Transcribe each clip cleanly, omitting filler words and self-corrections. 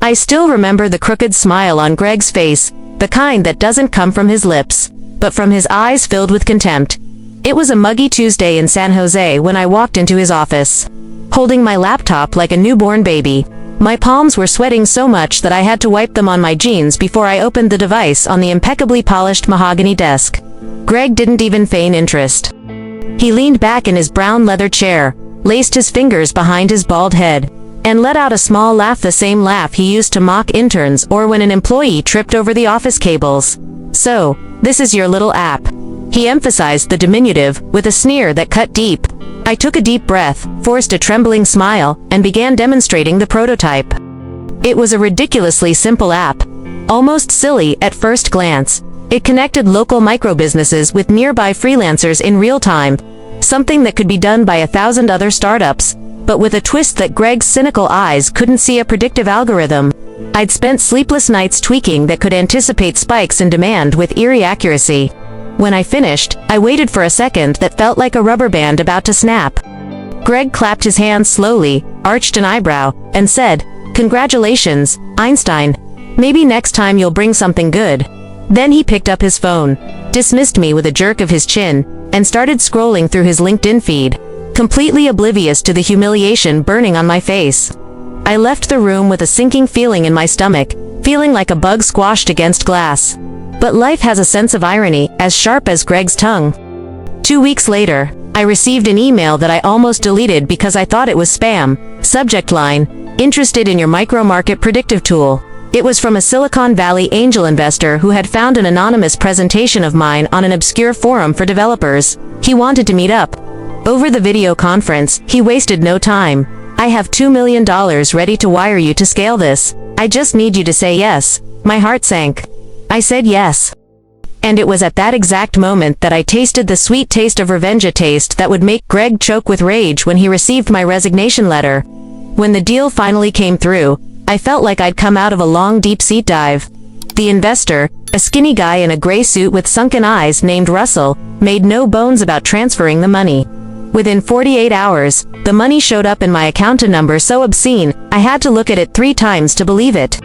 I still remember the crooked smile on Greg's face, the kind that doesn't come from his lips, but from his eyes filled with contempt. It was a muggy Tuesday in San Jose when I walked into his office, holding my laptop like a newborn baby. My palms were sweating so much that I had to wipe them on my jeans before I opened the device on the impeccably polished mahogany desk. Greg didn't even feign interest. He leaned back in his brown leather chair, laced his fingers behind his bald head, and let out a small laugh, the same laugh he used to mock interns or when an employee tripped over the office cables. "So, this is your little app." He emphasized the diminutive with a sneer that cut deep. I took a deep breath, forced a trembling smile, and began demonstrating the prototype. It was a ridiculously simple app, almost silly at first glance. It connected local microbusinesses with nearby freelancers in real time, something that could be done by 1,000 other startups, but with a twist that Greg's cynical eyes couldn't see: a predictive algorithm. I'd spent sleepless nights tweaking that could anticipate spikes in demand with eerie accuracy. When I finished, I waited for a second that felt like a rubber band about to snap. Greg clapped his hands slowly, arched an eyebrow, and said, "Congratulations, Einstein. Maybe next time you'll bring something good." Then he picked up his phone, dismissed me with a jerk of his chin, and started scrolling through his LinkedIn feed, completely oblivious to the humiliation burning on my face. I left the room with a sinking feeling in my stomach, feeling like a bug squashed against glass. But life has a sense of irony, as sharp as Greg's tongue. 2 weeks later, I received an email that I almost deleted because I thought it was spam. Subject line: "Interested in your micro-market predictive tool." It was from a Silicon Valley angel investor who had found an anonymous presentation of mine on an obscure forum for developers. He wanted to meet up. Over the video conference, he wasted no time. "I have $2 million ready to wire you to scale this. I just need you to say yes." My heart sank. I said yes. And it was at that exact moment that I tasted the sweet taste of revenge, a taste that would make Greg choke with rage when he received my resignation letter. When the deal finally came through, I felt like I'd come out of a long deep-sea dive. The investor, a skinny guy in a gray suit with sunken eyes named Russell, made no bones about transferring the money. Within 48 hours, the money showed up in my account, a number so obscene, I had to look at it 3 times to believe it.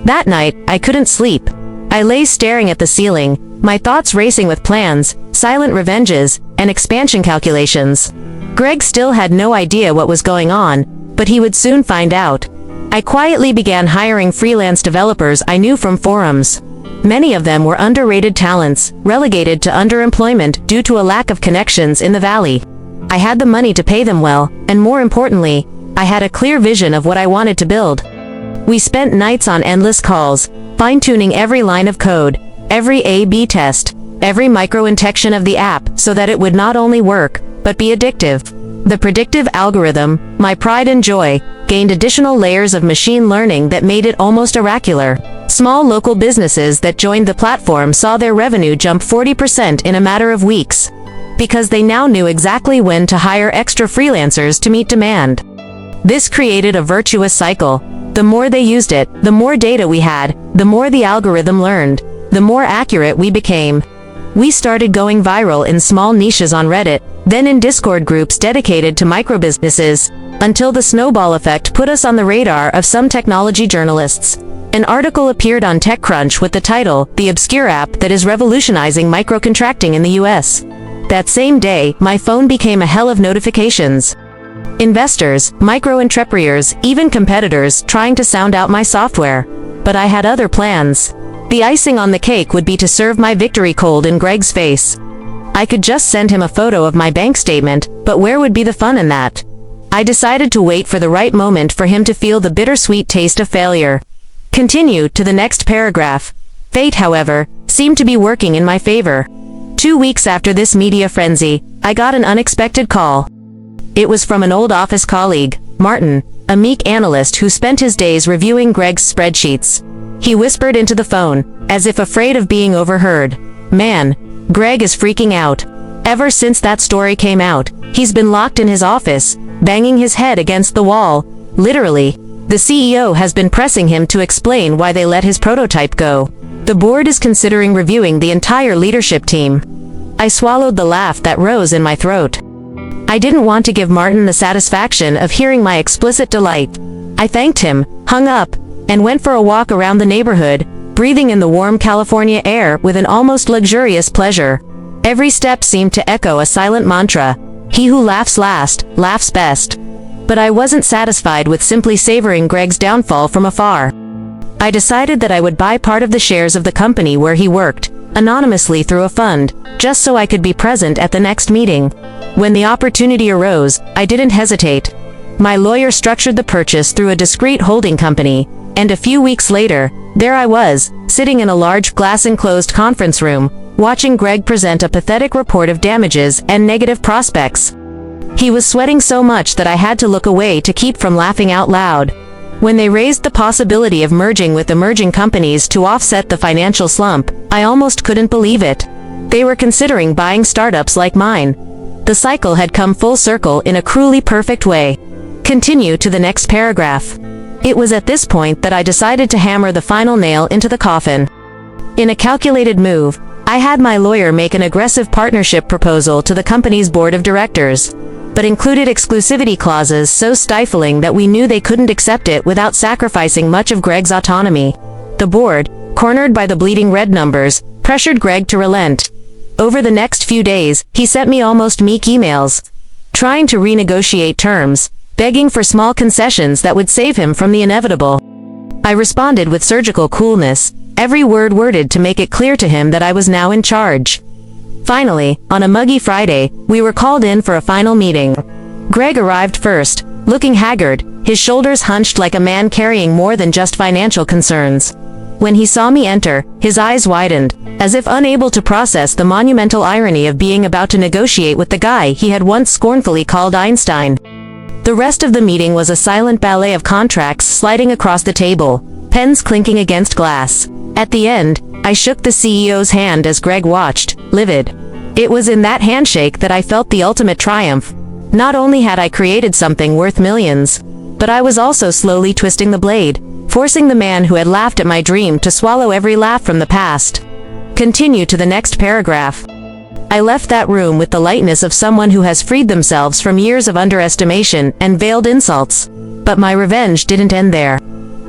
That night, I couldn't sleep. I lay staring at the ceiling, my thoughts racing with plans, silent revenges, and expansion calculations. Greg still had no idea what was going on, but he would soon find out. I quietly began hiring freelance developers I knew from forums. Many of them were underrated talents, relegated to underemployment due to a lack of connections in the valley. I had the money to pay them well, and more importantly, I had a clear vision of what I wanted to build. We spent nights on endless calls, fine-tuning every line of code, every A/B test, every micro-intention of the app so that it would not only work, but be addictive. The predictive algorithm, my pride and joy, gained additional layers of machine learning that made it almost oracular. Small local businesses that joined the platform saw their revenue jump 40% in a matter of weeks, because they now knew exactly when to hire extra freelancers to meet demand. This created a virtuous cycle. The more they used it, the more data we had, the more the algorithm learned, the more accurate we became. We started going viral in small niches on Reddit, then in Discord groups dedicated to microbusinesses, until the snowball effect put us on the radar of some technology journalists. An article appeared on TechCrunch with the title, "The Obscure App That Is Revolutionizing Microcontracting in the US." That same day, my phone became a hell of notifications. Investors, micro-entrepreneurs, even competitors trying to sound out my software. But I had other plans. The icing on the cake would be to serve my victory cold in Greg's face. I could just send him a photo of my bank statement, but where would be the fun in that? I decided to wait for the right moment for him to feel the bittersweet taste of failure. Continue to the next paragraph. Fate, however, seemed to be working in my favor. 2 weeks after this media frenzy, I got an unexpected call. It was from an old office colleague, Martin, a meek analyst who spent his days reviewing Greg's spreadsheets. He whispered into the phone, as if afraid of being overheard, "Man, Greg is freaking out. Ever since that story came out, he's been locked in his office, banging his head against the wall. Literally. The CEO has been pressing him to explain why they let his prototype go. The board is considering reviewing the entire leadership team." I swallowed the laugh that rose in my throat. I didn't want to give Martin the satisfaction of hearing my explicit delight. I thanked him, hung up, and went for a walk around the neighborhood, breathing in the warm California air with an almost luxurious pleasure. Every step seemed to echo a silent mantra: he who laughs last, laughs best. But I wasn't satisfied with simply savoring Greg's downfall from afar. I decided that I would buy part of the shares of the company where he worked, anonymously through a fund, just so I could be present at the next meeting. When the opportunity arose, I didn't hesitate. My lawyer structured the purchase through a discreet holding company, and a few weeks later, there I was, sitting in a large glass-enclosed conference room, watching Greg present a pathetic report of damages and negative prospects. He was sweating so much that I had to look away to keep from laughing out loud. When they raised the possibility of merging with emerging companies to offset the financial slump, I almost couldn't believe it. They were considering buying startups like mine. The cycle had come full circle in a cruelly perfect way. Continue to the next paragraph. It was at this point that I decided to hammer the final nail into the coffin. In a calculated move, I had my lawyer make an aggressive partnership proposal to the company's board of directors, but included exclusivity clauses so stifling that we knew they couldn't accept it without sacrificing much of Greg's autonomy. The board, cornered by the bleeding red numbers, pressured Greg to relent. Over the next few days, he sent me almost meek emails, trying to renegotiate terms, begging for small concessions that would save him from the inevitable. I responded with surgical coolness, every word worded to make it clear to him that I was now in charge. Finally, on a muggy Friday, we were called in for a final meeting. Greg arrived first, looking haggard, his shoulders hunched like a man carrying more than just financial concerns. When he saw me enter, his eyes widened, as if unable to process the monumental irony of being about to negotiate with the guy he had once scornfully called Einstein. The rest of the meeting was a silent ballet of contracts sliding across the table, pens clinking against glass. At the end, I shook the CEO's hand as Greg watched, livid. It was in that handshake that I felt the ultimate triumph. Not only had I created something worth millions, but I was also slowly twisting the blade, forcing the man who had laughed at my dream to swallow every laugh from the past. Continue to the next paragraph. I left that room with the lightness of someone who has freed themselves from years of underestimation and veiled insults. But my revenge didn't end there.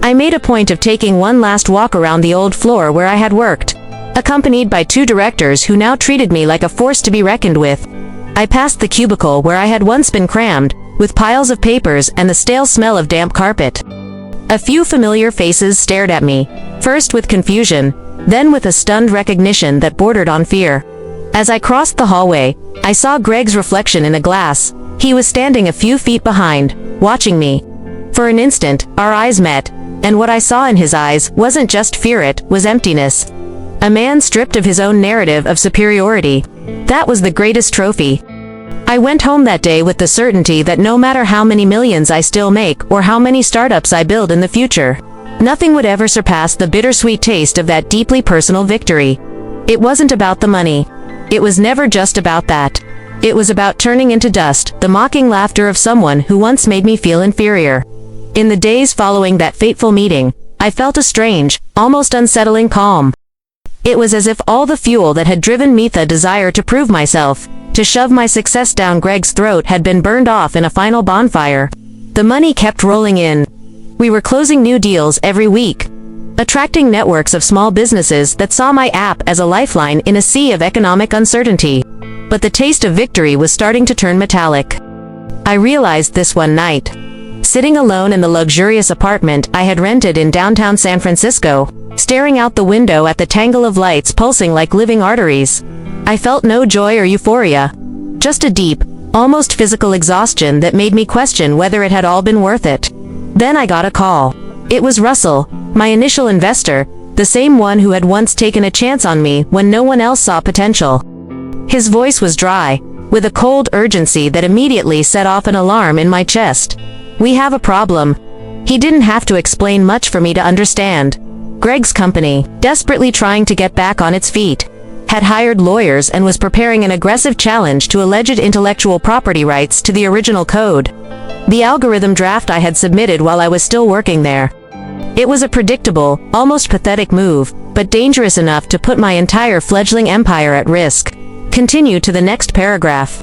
I made a point of taking one last walk around the old floor where I had worked, accompanied by two directors who now treated me like a force to be reckoned with. I passed the cubicle where I had once been crammed, with piles of papers and the stale smell of damp carpet. A few familiar faces stared at me, first with confusion, then with a stunned recognition that bordered on fear. As I crossed the hallway, I saw Greg's reflection in a glass. He was standing a few feet behind, watching me. For an instant, our eyes met, and what I saw in his eyes wasn't just fear, it was emptiness. A man stripped of his own narrative of superiority. That was the greatest trophy. I went home that day with the certainty that no matter how many millions I still make or how many startups I build in the future, nothing would ever surpass the bittersweet taste of that deeply personal victory. It wasn't about the money. It was never just about that. It was about turning into dust the mocking laughter of someone who once made me feel inferior. In the days following that fateful meeting, I felt a strange, almost unsettling calm. It was as if all the fuel that had driven me the desire to prove myself, to shove my success down Greg's throat, had been burned off in a final bonfire. The money kept rolling in. We were closing new deals every week, attracting networks of small businesses that saw my app as a lifeline in a sea of economic uncertainty. But the taste of victory was starting to turn metallic. I realized this one night. Sitting alone in the luxurious apartment I had rented in downtown San Francisco, staring out the window at the tangle of lights pulsing like living arteries. I felt no joy or euphoria, just a deep, almost physical exhaustion that made me question whether it had all been worth it. Then I got a call. It was Russell, my initial investor, the same one who had once taken a chance on me when no one else saw potential. His voice was dry, with a cold urgency that immediately set off an alarm in my chest. "We have a problem." He didn't have to explain much for me to understand. Greg's company, desperately trying to get back on its feet, had hired lawyers and was preparing an aggressive challenge to alleged intellectual property rights to the original code. The algorithm draft I had submitted while I was still working there. It was a predictable, almost pathetic move, but dangerous enough to put my entire fledgling empire at risk. Continue to the next paragraph.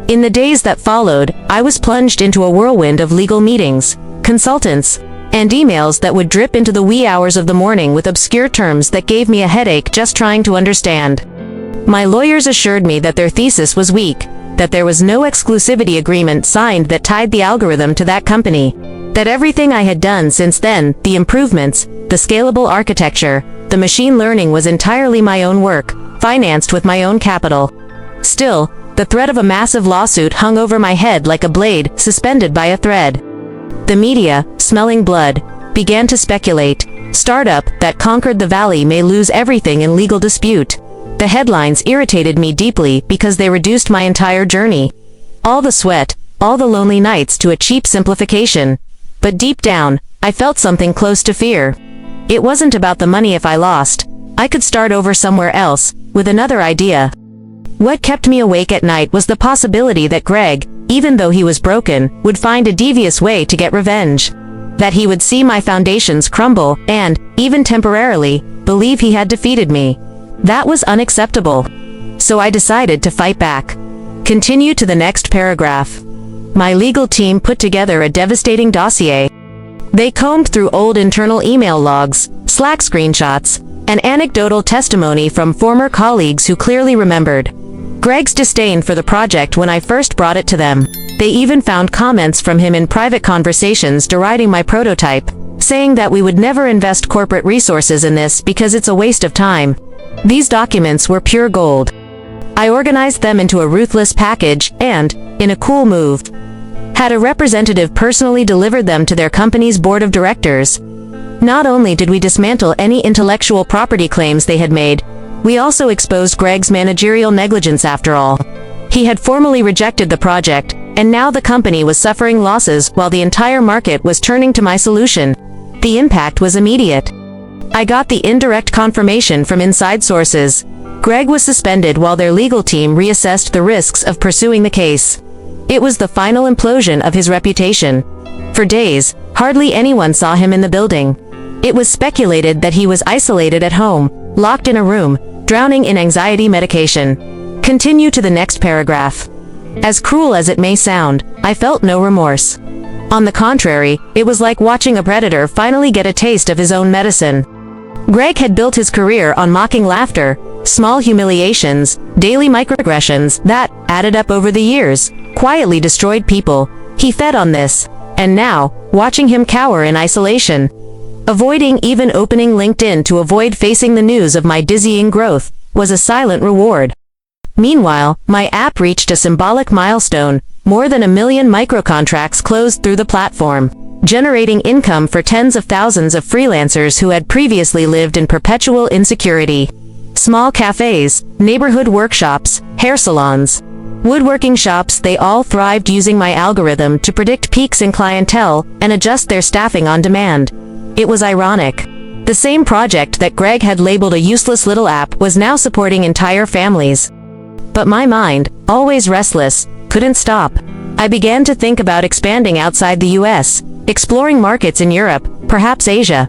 In the days that followed, I was plunged into a whirlwind of legal meetings, consultants, and emails that would drip into the wee hours of the morning with obscure terms that gave me a headache just trying to understand. My lawyers assured me that their thesis was weak, that there was no exclusivity agreement signed that tied the algorithm to that company, that everything I had done since then, the improvements, the scalable architecture, the machine learning was entirely my own work, financed with my own capital. Still, the threat of a massive lawsuit hung over my head like a blade suspended by a thread. The media, smelling blood, began to speculate. Startup that conquered the valley may lose everything in legal dispute. The headlines irritated me deeply because they reduced my entire journey. All the sweat, all the lonely nights to a cheap simplification. But deep down, I felt something close to fear. It wasn't about the money if I lost. I could start over somewhere else, with another idea. What kept me awake at night was the possibility that Greg, even though he was broken, would find a devious way to get revenge. That he would see my foundations crumble and, even temporarily, believe he had defeated me. That was unacceptable. So I decided to fight back. Continue to the next paragraph. My legal team put together a devastating dossier. They combed through old internal email logs, Slack screenshots, and anecdotal testimony from former colleagues who clearly remembered Greg's disdain for the project when I first brought it to them. They even found comments from him in private conversations deriding my prototype, saying that we would never invest corporate resources in this because it's a waste of time. These documents were pure gold. I organized them into a ruthless package and, in a cool move, had a representative personally deliver them to their company's board of directors. Not only did we dismantle any intellectual property claims they had made, we also exposed Greg's managerial negligence after all. He had formally rejected the project, and now the company was suffering losses while the entire market was turning to my solution. The impact was immediate. I got the indirect confirmation from inside sources. Greg was suspended while their legal team reassessed the risks of pursuing the case. It was the final implosion of his reputation. For days, hardly anyone saw him in the building. It was speculated that he was isolated at home, locked in a room, drowning in anxiety medication. Continue to the next paragraph. As cruel as it may sound, I felt no remorse. On the contrary, it was like watching a predator finally get a taste of his own medicine. Greg had built his career on mocking laughter, small humiliations, daily microaggressions that, added up over the years, quietly destroyed people. He fed on this, and now, watching him cower in isolation, avoiding even opening LinkedIn to avoid facing the news of my dizzying growth, was a silent reward. Meanwhile, my app reached a symbolic milestone. More than 1 million microcontracts closed through the platform, generating income for tens of thousands of freelancers who had previously lived in perpetual insecurity. Small cafes, neighborhood workshops, hair salons, woodworking shops, they all thrived using my algorithm to predict peaks in clientele and adjust their staffing on demand. It was ironic. The same project that Greg had labeled a useless little app was now supporting entire families. But my mind, always restless, couldn't stop. I began to think about expanding outside the US, exploring markets in Europe, perhaps Asia.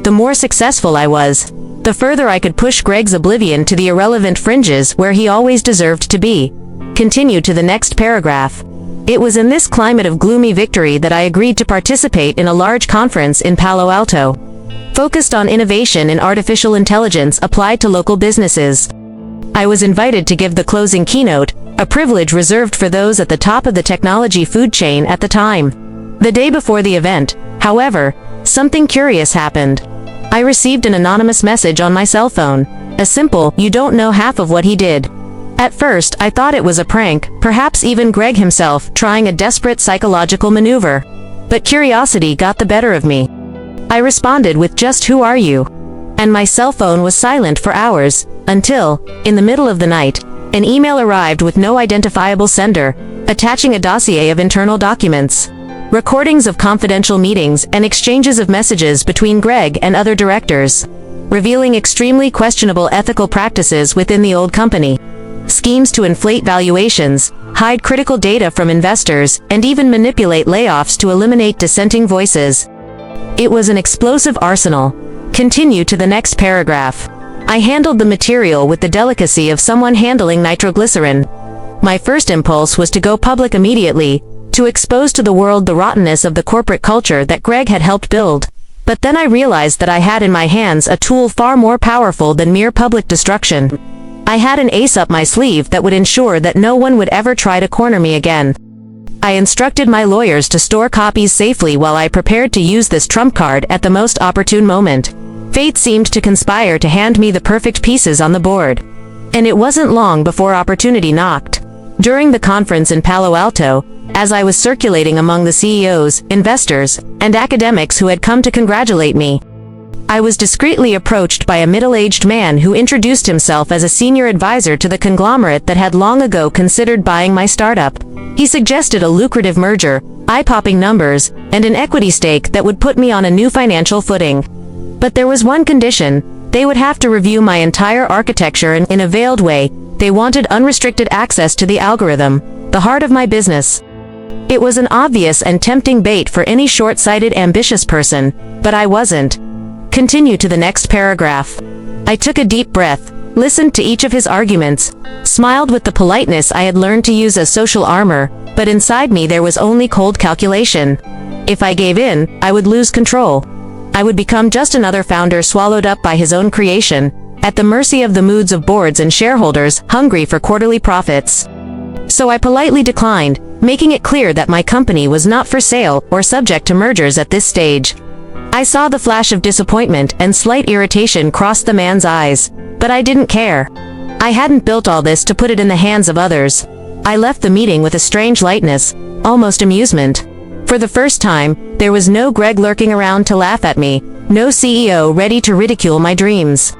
The more successful I was, the further I could push Greg's oblivion to the irrelevant fringes where he always deserved to be. Continue to the next paragraph. It was in this climate of gloomy victory that I agreed to participate in a large conference in Palo Alto, focused on innovation in artificial intelligence applied to local businesses. I was invited to give the closing keynote, a privilege reserved for those at the top of the technology food chain at the time. The day before the event, however, something curious happened. I received an anonymous message on my cell phone. A simple, "You don't know half of what he did." At first, I thought it was a prank, perhaps even Greg himself trying a desperate psychological maneuver. But curiosity got the better of me. I responded with just "Who are you?" And my cell phone was silent for hours, until, in the middle of the night, an email arrived with no identifiable sender, attaching a dossier of internal documents, recordings of confidential meetings and exchanges of messages between Greg and other directors, revealing extremely questionable ethical practices within the old company. Schemes to inflate valuations, hide critical data from investors, and even manipulate layoffs to eliminate dissenting voices. It was an explosive arsenal. Continue to the next paragraph. I handled the material with the delicacy of someone handling nitroglycerin. My first impulse was to go public immediately, to expose to the world the rottenness of the corporate culture that Greg had helped build. But then I realized that I had in my hands a tool far more powerful than mere public destruction. I had an ace up my sleeve that would ensure that no one would ever try to corner me again. I instructed my lawyers to store copies safely while I prepared to use this trump card at the most opportune moment. Fate seemed to conspire to hand me the perfect pieces on the board. And it wasn't long before opportunity knocked. During the conference in Palo Alto, as I was circulating among the CEOs, investors, and academics who had come to congratulate me, I was discreetly approached by a middle-aged man who introduced himself as a senior advisor to the conglomerate that had long ago considered buying my startup. He suggested a lucrative merger, eye-popping numbers, and an equity stake that would put me on a new financial footing. But there was one condition: they would have to review my entire architecture in a veiled way. They wanted unrestricted access to the algorithm, the heart of my business. It was an obvious and tempting bait for any short-sighted, ambitious person, but I wasn't. Continue to the next paragraph. I took a deep breath, listened to each of his arguments, smiled with the politeness I had learned to use as social armor, but inside me there was only cold calculation. If I gave in, I would lose control. I would become just another founder swallowed up by his own creation, at the mercy of the moods of boards and shareholders hungry for quarterly profits. So I politely declined, making it clear that my company was not for sale or subject to mergers at this stage. I saw the flash of disappointment and slight irritation cross the man's eyes, but I didn't care. I hadn't built all this to put it in the hands of others. I left the meeting with a strange lightness, almost amusement. For the first time, there was no Greg lurking around to laugh at me, no CEO ready to ridicule my dreams.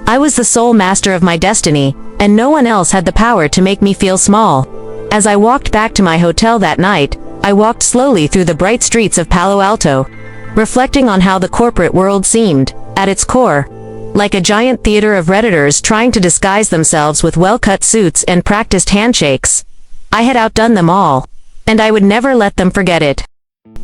I was the sole master of my destiny, and no one else had the power to make me feel small. As I walked back to my hotel that night, I walked slowly through the bright streets of Palo Alto, reflecting on how the corporate world seemed, at its core, like a giant theater of Redditors trying to disguise themselves with well-cut suits and practiced handshakes. I had outdone them all, and I would never let them forget it.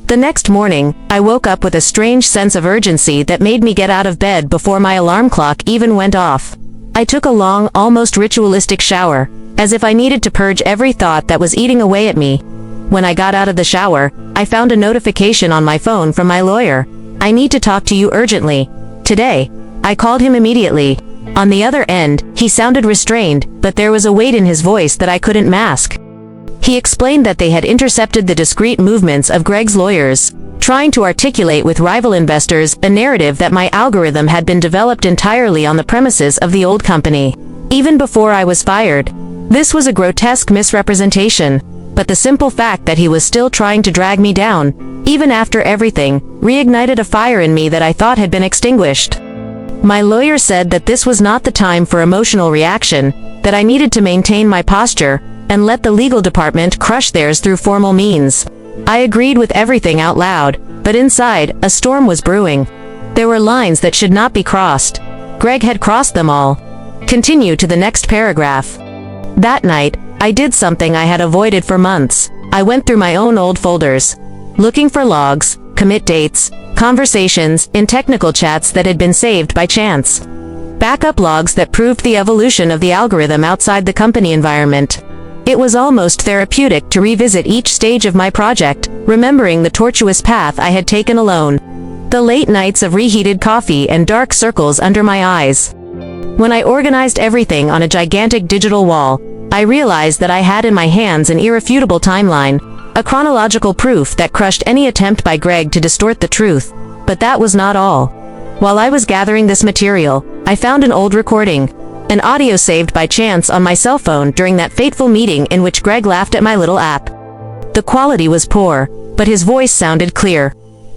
The next morning, I woke up with a strange sense of urgency that made me get out of bed before my alarm clock even went off. I took a long, almost ritualistic shower, as if I needed to purge every thought that was eating away at me. When I got out of the shower, I found a notification on my phone from my lawyer. "I need to talk to you urgently. Today." I called him immediately. On the other end, he sounded restrained, but there was a weight in his voice that I couldn't mask. He explained that they had intercepted the discreet movements of Greg's lawyers, trying to articulate with rival investors a narrative that my algorithm had been developed entirely on the premises of the old company. Even before I was fired, this was a grotesque misrepresentation, but the simple fact that he was still trying to drag me down, even after everything, reignited a fire in me that I thought had been extinguished. My lawyer said that this was not the time for emotional reaction, that I needed to maintain my posture, and let the legal department crush theirs through formal means. I agreed with everything out loud, but inside, a storm was brewing. There were lines that should not be crossed. Greg had crossed them all. Continue to the next paragraph. That night, I did something I had avoided for months. I went through my own old folders, looking for logs, commit dates, conversations, in technical chats that had been saved by chance. Backup logs that proved the evolution of the algorithm outside the company environment. It was almost therapeutic to revisit each stage of my project, remembering the tortuous path I had taken alone. The late nights of reheated coffee and dark circles under my eyes. When I organized everything on a gigantic digital wall, I realized that I had in my hands an irrefutable timeline, a chronological proof that crushed any attempt by Greg to distort the truth. But that was not all. While I was gathering this material, I found an old recording, an audio saved by chance on my cell phone during that fateful meeting in which Greg laughed at my little app. The quality was poor, but his voice sounded clear,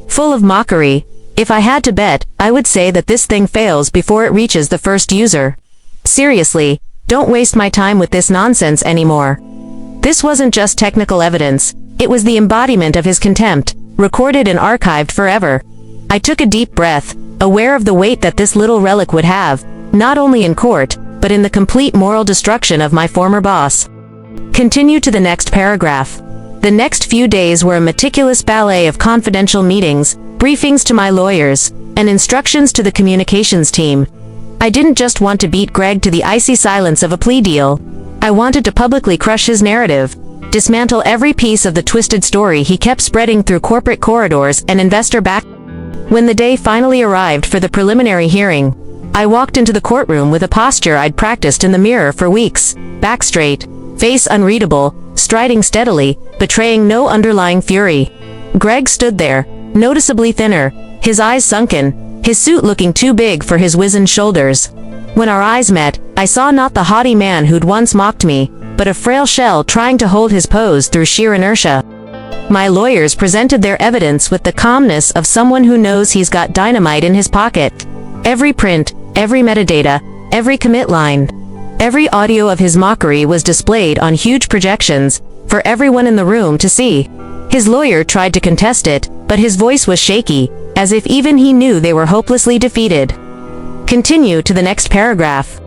full of mockery. If I had to bet, I would say that this thing fails before it reaches the first user. Seriously, don't waste my time with this nonsense anymore. This wasn't just technical evidence, it was the embodiment of his contempt, recorded and archived forever. I took a deep breath, aware of the weight that this little relic would have, not only in court, but in the complete moral destruction of my former boss. Continue to the next paragraph. The next few days were a meticulous ballet of confidential meetings, briefings to my lawyers, and instructions to the communications team. I didn't just want to beat Greg to the icy silence of a plea deal. I wanted to publicly crush his narrative, dismantle every piece of the twisted story he kept spreading through corporate corridors and investor back. When the day finally arrived for the preliminary hearing, I walked into the courtroom with a posture I'd practiced in the mirror for weeks, back straight, face unreadable, striding steadily, betraying no underlying fury. Greg stood there, noticeably thinner, his eyes sunken, his suit looking too big for his wizened shoulders. When our eyes met, I saw not the haughty man who'd once mocked me, but a frail shell trying to hold his pose through sheer inertia. My lawyers presented their evidence with the calmness of someone who knows he's got dynamite in his pocket. Every print, every metadata, every commit line, every audio of his mockery was displayed on huge projections, for everyone in the room to see. His lawyer tried to contest it, but his voice was shaky, as if even he knew they were hopelessly defeated. Continue to the next paragraph.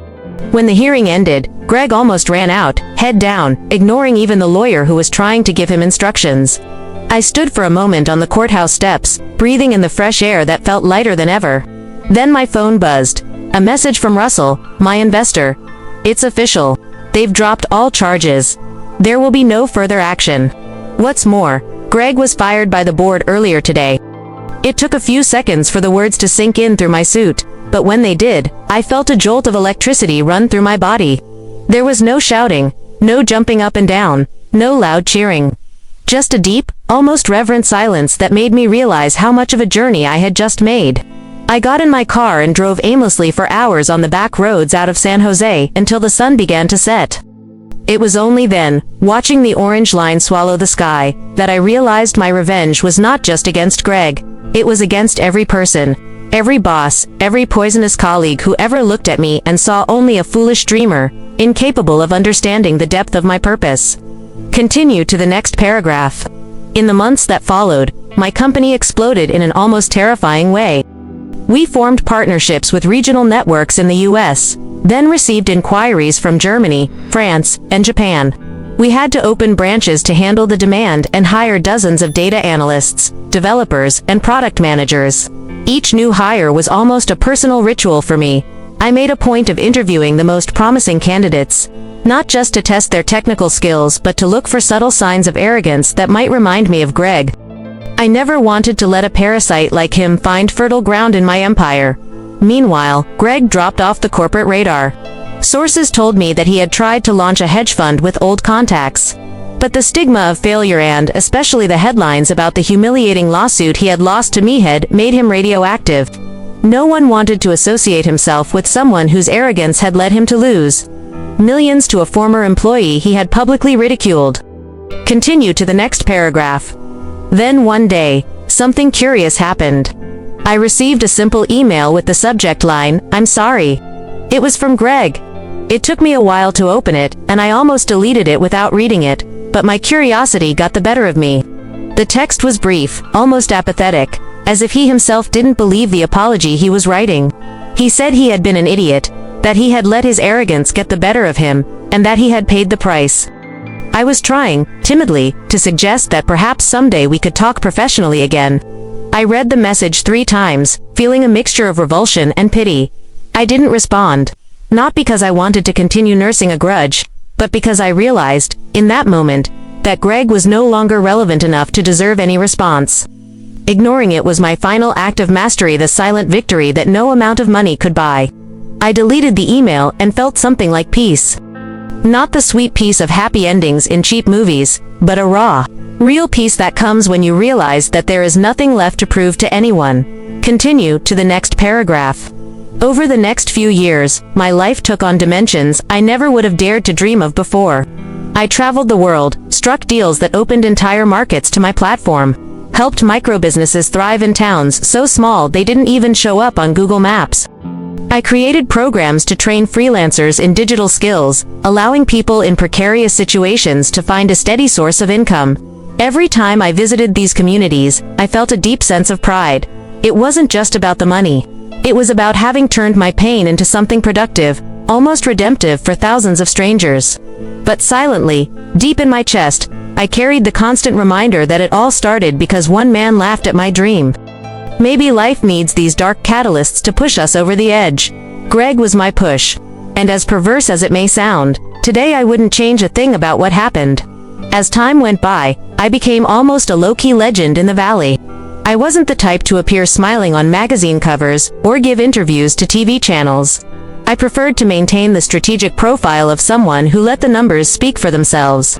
When the hearing ended, Greg almost ran out, head down, ignoring even the lawyer who was trying to give him instructions. I stood for a moment on the courthouse steps, breathing in the fresh air that felt lighter than ever. Then my phone buzzed. A message from Russell, my investor. It's official. They've dropped all charges. There will be no further action. What's more, Greg was fired by the board earlier today. It took a few seconds for the words to sink in through my suit, but when they did, I felt a jolt of electricity run through my body. There was no shouting, no jumping up and down, no loud cheering. Just a deep, almost reverent silence that made me realize how much of a journey I had just made. I got in my car and drove aimlessly for hours on the back roads out of San Jose until the sun began to set. It was only then, watching the orange line swallow the sky, that I realized my revenge was not just against Greg. It was against every person, every boss, every poisonous colleague who ever looked at me and saw only a foolish dreamer, incapable of understanding the depth of my purpose. Continue to the next paragraph. In the months that followed, my company exploded in an almost terrifying way. We formed partnerships with regional networks in the US, then received inquiries from Germany, France, and Japan. We had to open branches to handle the demand and hire dozens of data analysts, developers, and product managers. Each new hire was almost a personal ritual for me. I made a point of interviewing the most promising candidates, not just to test their technical skills but to look for subtle signs of arrogance that might remind me of Greg. I never wanted to let a parasite like him find fertile ground in my empire. Meanwhile, Greg dropped off the corporate radar. Sources told me that he had tried to launch a hedge fund with old contacts. But the stigma of failure and, especially the headlines about the humiliating lawsuit he had lost to Meathead made him radioactive. No one wanted to associate himself with someone whose arrogance had led him to lose millions to a former employee he had publicly ridiculed. Continue to the next paragraph. Then one day, something curious happened. I received a simple email with the subject line, "I'm sorry." It was from Greg. It took me a while to open it, and I almost deleted it without reading it, but my curiosity got the better of me. The text was brief, almost apathetic, as if he himself didn't believe the apology he was writing. He said he had been an idiot, that he had let his arrogance get the better of him, and that he had paid the price. I was trying, timidly, to suggest that perhaps someday we could talk professionally again. I read the message 3 times, feeling a mixture of revulsion and pity. I didn't respond. Not because I wanted to continue nursing a grudge, but because I realized, in that moment, that Greg was no longer relevant enough to deserve any response. Ignoring it was my final act of mastery, the silent victory that no amount of money could buy. I deleted the email and felt something like peace. Not the sweet peace of happy endings in cheap movies, but a raw, real peace that comes when you realize that there is nothing left to prove to anyone. Continue to the next paragraph. Over the next few years, my life took on dimensions I never would have dared to dream of before. I traveled the world, struck deals that opened entire markets to my platform, helped micro-businesses thrive in towns so small they didn't even show up on Google Maps. I created programs to train freelancers in digital skills, allowing people in precarious situations to find a steady source of income. Every time I visited these communities, I felt a deep sense of pride. It wasn't just about the money. It was about having turned my pain into something productive, almost redemptive for thousands of strangers. But silently, deep in my chest, I carried the constant reminder that it all started because one man laughed at my dream. Maybe life needs these dark catalysts to push us over the edge. Greg was my push. And as perverse as it may sound, today I wouldn't change a thing about what happened. As time went by, I became almost a low-key legend in the valley. I wasn't the type to appear smiling on magazine covers or give interviews to TV channels. I preferred to maintain the strategic profile of someone who let the numbers speak for themselves.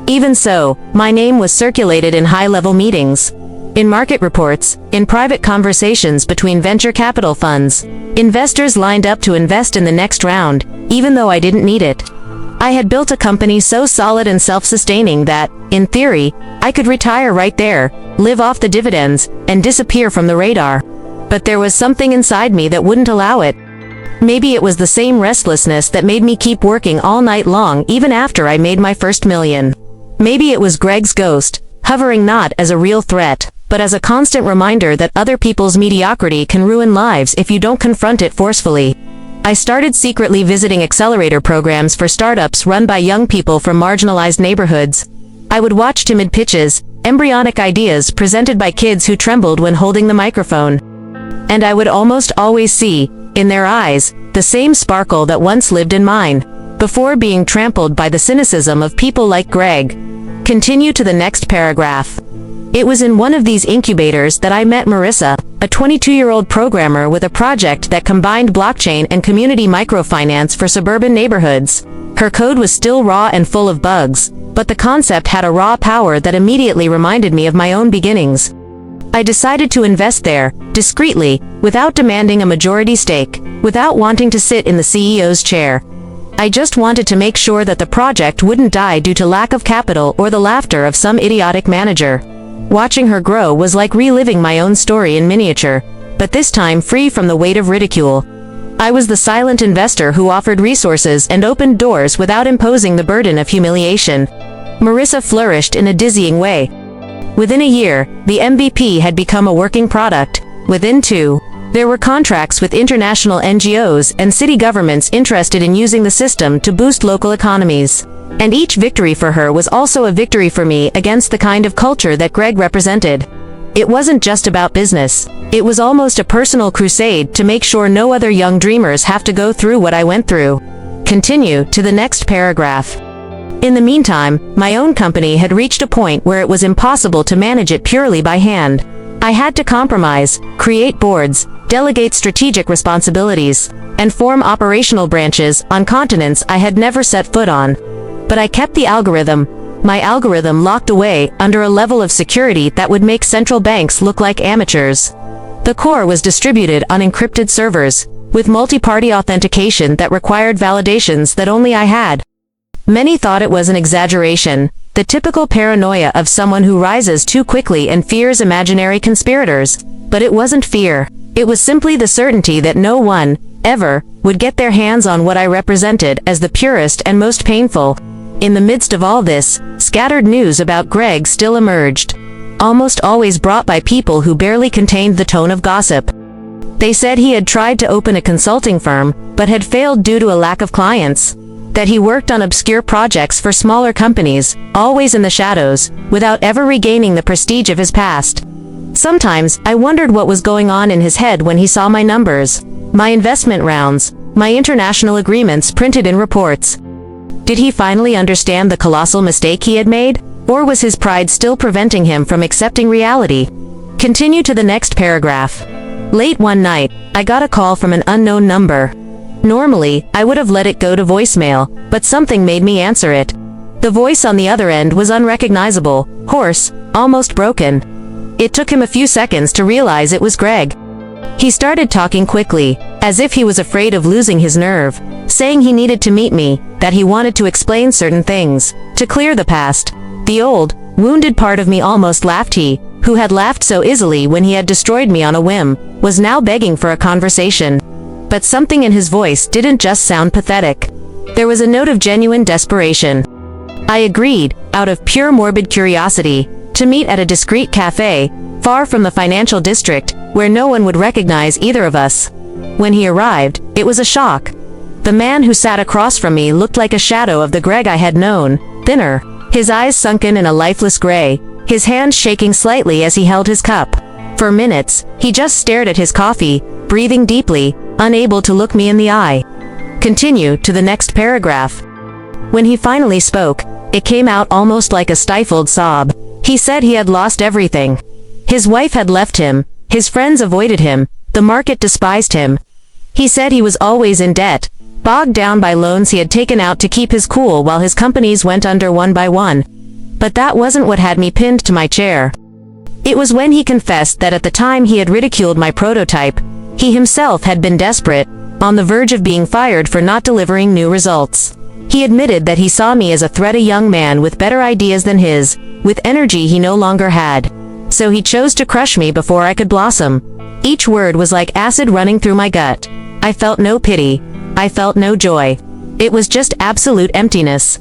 Even so, my name was circulated in high-level meetings, in market reports, in private conversations between venture capital funds. Investors lined up to invest in the next round, even though I didn't need it. I had built a company so solid and self-sustaining that, in theory, I could retire right there, live off the dividends, and disappear from the radar. But there was something inside me that wouldn't allow it. Maybe it was the same restlessness that made me keep working all night long even after I made my first million. Maybe it was Greg's ghost, hovering not as a real threat, but as a constant reminder that other people's mediocrity can ruin lives if you don't confront it forcefully. I started secretly visiting accelerator programs for startups run by young people from marginalized neighborhoods. I would watch timid pitches, embryonic ideas presented by kids who trembled when holding the microphone. And I would almost always see, in their eyes, the same sparkle that once lived in mine, before being trampled by the cynicism of people like Greg. Continue to the next paragraph. It was in one of these incubators that I met Marissa, a 22-year-old programmer with a project that combined blockchain and community microfinance for suburban neighborhoods. Her code was still raw and full of bugs, but the concept had a raw power that immediately reminded me of my own beginnings. I decided to invest there, discreetly, without demanding a majority stake, without wanting to sit in the CEO's chair. I just wanted to make sure that the project wouldn't die due to lack of capital or the laughter of some idiotic manager. Watching her grow was like reliving my own story in miniature, but this time free from the weight of ridicule. I was the silent investor who offered resources and opened doors without imposing the burden of humiliation. Marissa flourished in a dizzying way. Within a year, the MVP had become a working product. Within 2, there were contracts with international NGOs and city governments interested in using the system to boost local economies. And each victory for her was also a victory for me against the kind of culture that Greg represented. It wasn't just about business. It was almost a personal crusade to make sure no other young dreamers have to go through what I went through. Continue to the next paragraph. In the meantime, my own company had reached a point where it was impossible to manage it purely by hand. I had to compromise, create boards, delegate strategic responsibilities, and form operational branches on continents I had never set foot on. But I kept the algorithm, my algorithm locked away under a level of security that would make central banks look like amateurs. The core was distributed on encrypted servers, with multi-party authentication that required validations that only I had. Many thought it was an exaggeration, the typical paranoia of someone who rises too quickly and fears imaginary conspirators. But it wasn't fear. It was simply the certainty that no one, ever, would get their hands on what I represented as the purest and most painful. In the midst of all this, scattered news about Greg still emerged, almost always brought by people who barely contained the tone of gossip. They said he had tried to open a consulting firm, but had failed due to a lack of clients. That he worked on obscure projects for smaller companies, always in the shadows, without ever regaining the prestige of his past. Sometimes, I wondered what was going on in his head when he saw my numbers, my investment rounds, my international agreements printed in reports. Did he finally understand the colossal mistake he had made? Or was his pride still preventing him from accepting reality? Continue to the next paragraph. Late one night, I got a call from an unknown number. Normally, I would have let it go to voicemail, but something made me answer it. The voice on the other end was unrecognizable, hoarse, almost broken. It took him a few seconds to realize it was Greg. He started talking quickly, as if he was afraid of losing his nerve, saying he needed to meet me, that he wanted to explain certain things, to clear the past. The old, wounded part of me almost laughed. He, who had laughed so easily when he had destroyed me on a whim, was now begging for a conversation. But something in his voice didn't just sound pathetic. There was a note of genuine desperation. I agreed, out of pure morbid curiosity, to meet at a discreet cafe, far from the financial district, where no one would recognize either of us. When he arrived, it was a shock. The man who sat across from me looked like a shadow of the Greg I had known, thinner, his eyes sunken in a lifeless gray, his hands shaking slightly as he held his cup. For minutes, he just stared at his coffee, breathing deeply, unable to look me in the eye. Continue to the next paragraph. When he finally spoke, it came out almost like a stifled sob. He said he had lost everything. His wife had left him, his friends avoided him, the market despised him. He said he was always in debt, bogged down by loans he had taken out to keep his cool while his companies went under one by one. But that wasn't what had me pinned to my chair. It was when he confessed that at the time he had ridiculed my prototype, he himself had been desperate, on the verge of being fired for not delivering new results. He admitted that he saw me as a threat, a young man with better ideas than his, with energy he no longer had. So he chose to crush me before I could blossom. Each word was like acid running through my gut. I felt no pity. I felt no joy. It was just absolute emptiness.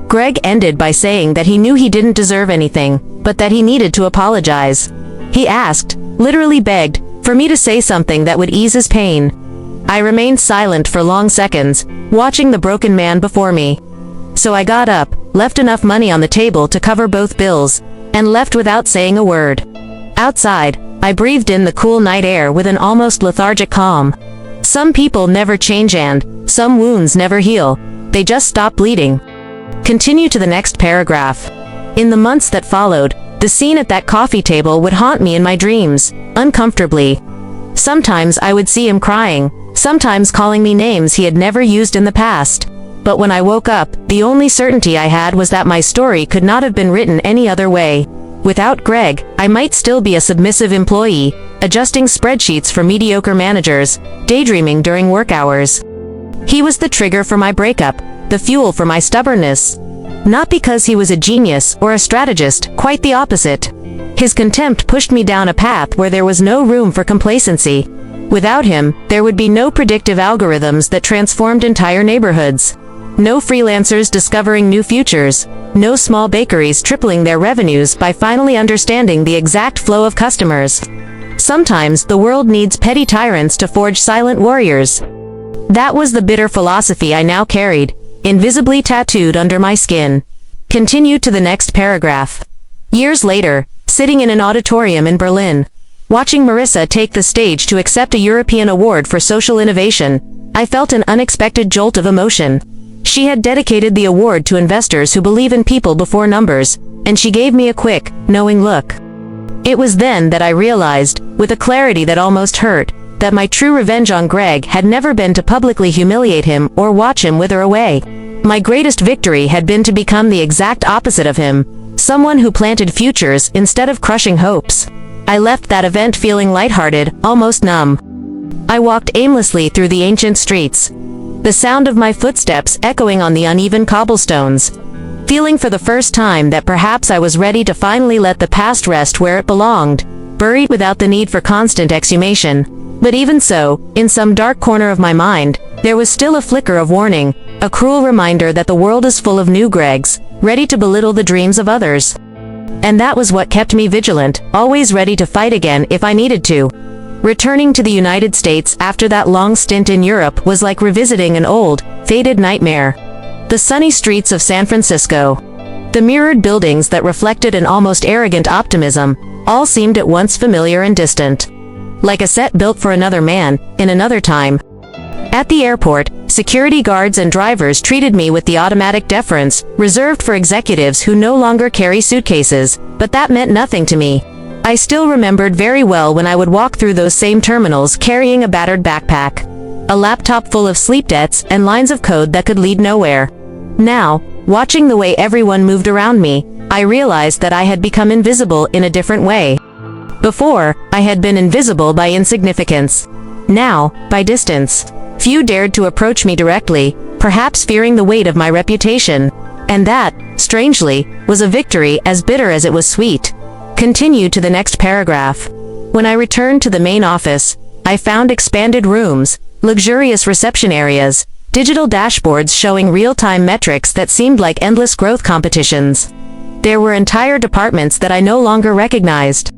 Greg ended by saying that he knew he didn't deserve anything, but that he needed to apologize. He asked, literally begged, for me to say something that would ease his pain. I remained silent for long seconds, watching the broken man before me. So I got up, left enough money on the table to cover both bills, and left without saying a word. Outside, I breathed in the cool night air with an almost lethargic calm. Some people never change and some wounds never heal. They just stop bleeding. Continue to the next paragraph. In the months that followed, the scene at that coffee table would haunt me in my dreams, uncomfortably. Sometimes I would see him crying, sometimes calling me names he had never used in the past. But when I woke up, the only certainty I had was that my story could not have been written any other way. Without Greg, I might still be a submissive employee, adjusting spreadsheets for mediocre managers, daydreaming during work hours. He was the trigger for my breakup, the fuel for my stubbornness. Not because he was a genius or a strategist, quite the opposite. His contempt pushed me down a path where there was no room for complacency. Without him, there would be no predictive algorithms that transformed entire neighborhoods. No freelancers discovering new futures. No small bakeries tripling their revenues by finally understanding the exact flow of customers. Sometimes the world needs petty tyrants to forge silent warriors. That was the bitter philosophy I now carried, invisibly tattooed under my skin. Continue to the next paragraph. Years later, sitting in an auditorium in Berlin, watching Marissa take the stage to accept a European award for social innovation, I felt an unexpected jolt of emotion. She had dedicated the award to investors who believe in people before numbers, and she gave me a quick, knowing look. It was then that I realized, with a clarity that almost hurt, that my true revenge on Greg had never been to publicly humiliate him or watch him wither away. My greatest victory had been to become the exact opposite of him, someone who planted futures instead of crushing hopes. I left that event feeling lighthearted, almost numb. I walked aimlessly through the ancient streets, the sound of my footsteps echoing on the uneven cobblestones, feeling for the first time that perhaps I was ready to finally let the past rest where it belonged, buried without the need for constant exhumation. But even so, in some dark corner of my mind, there was still a flicker of warning, a cruel reminder that the world is full of new Gregs, ready to belittle the dreams of others. And that was what kept me vigilant, always ready to fight again if I needed to. Returning to the United States after that long stint in Europe was like revisiting an old, faded nightmare. The sunny streets of San Francisco, the mirrored buildings that reflected an almost arrogant optimism, all seemed at once familiar and distant. Like a set built for another man, in another time. At the airport, security guards and drivers treated me with the automatic deference reserved for executives who no longer carry suitcases, but that meant nothing to me. I still remembered very well when I would walk through those same terminals carrying a battered backpack, a laptop full of sleep debts and lines of code that could lead nowhere. Now, watching the way everyone moved around me, I realized that I had become invisible in a different way. Before, I had been invisible by insignificance. Now, by distance. Few dared to approach me directly, perhaps fearing the weight of my reputation. And that, strangely, was a victory as bitter as it was sweet. Continue to the next paragraph. When I returned to the main office, I found expanded rooms, luxurious reception areas, digital dashboards showing real-time metrics that seemed like endless growth competitions. There were entire departments that I no longer recognized.